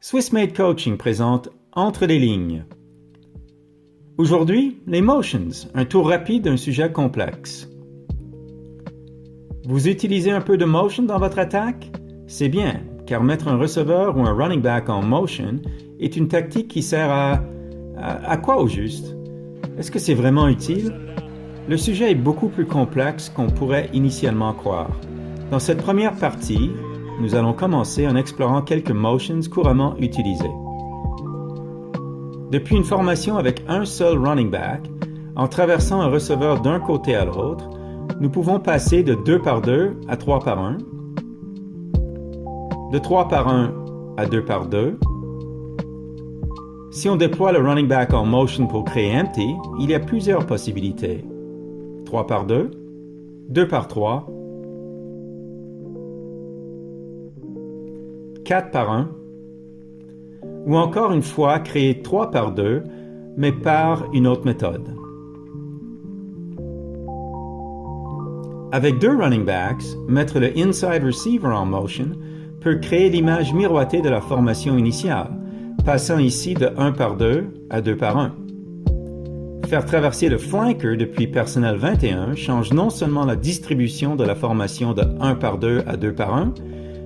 Swissmade Coaching présente Entre les lignes. Aujourd'hui, les motions, un tour rapide d'un sujet complexe. Vous utilisez un peu de motion dans votre attaque? C'est bien, car mettre un receveur ou un running back en motion est une tactique qui sert à quoi au juste? Est-ce que c'est vraiment utile? Le sujet est beaucoup plus complexe qu'on pourrait initialement croire. Dans cette première partie, nous allons commencer en explorant quelques motions couramment utilisées. Depuis une formation avec un seul running back, en traversant un receveur d'un côté à l'autre, nous pouvons passer de 2 par 2 à 3 par 1, de 3 par 1 à 2 par 2. Si on déploie le running back en motion pour créer empty, il y a plusieurs possibilités. 3 par 2, 2 par 3, 4 par 1, ou encore une fois créer 3 par 2, mais par une autre méthode. Avec 2 running backs, mettre le inside receiver en motion peut créer l'image miroitée de la formation initiale, passant ici de 1 par 2 à 2 par 1. Faire traverser le flanker depuis personnel 21 change non seulement la distribution de la formation de 1 par 2 à 2 par 1,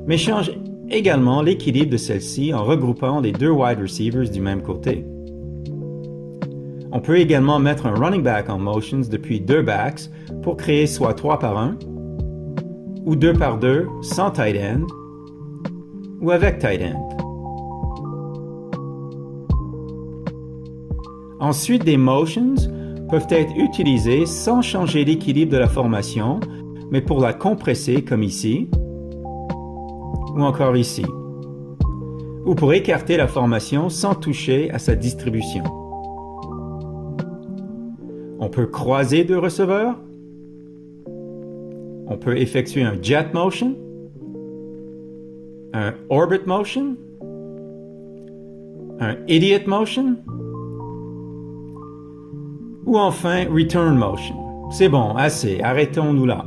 mais change également l'équilibre de celle-ci en regroupant les 2 wide receivers du même côté. On peut également mettre un running back en motions depuis 2 backs pour créer soit 3 par 1, ou 2 par 2 sans tight end, ou avec tight end. Ensuite, des motions peuvent être utilisées sans changer l'équilibre de la formation, mais pour la compresser comme ici, ou encore ici, ou pour écarter la formation sans toucher à sa distribution. On peut croiser 2 receveurs, on peut effectuer un jet motion, un orbit motion, un idiot motion, ou enfin return motion. C'est bon, assez, arrêtons-nous là.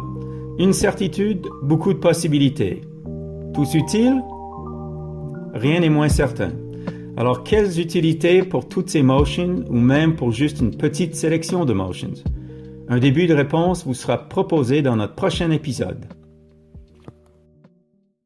Une certitude, beaucoup de possibilités. Tous utiles? Rien n'est moins certain. Alors, quelles utilités pour toutes ces motions ou même pour juste une petite sélection de motions? Un début de réponse vous sera proposé dans notre prochain épisode.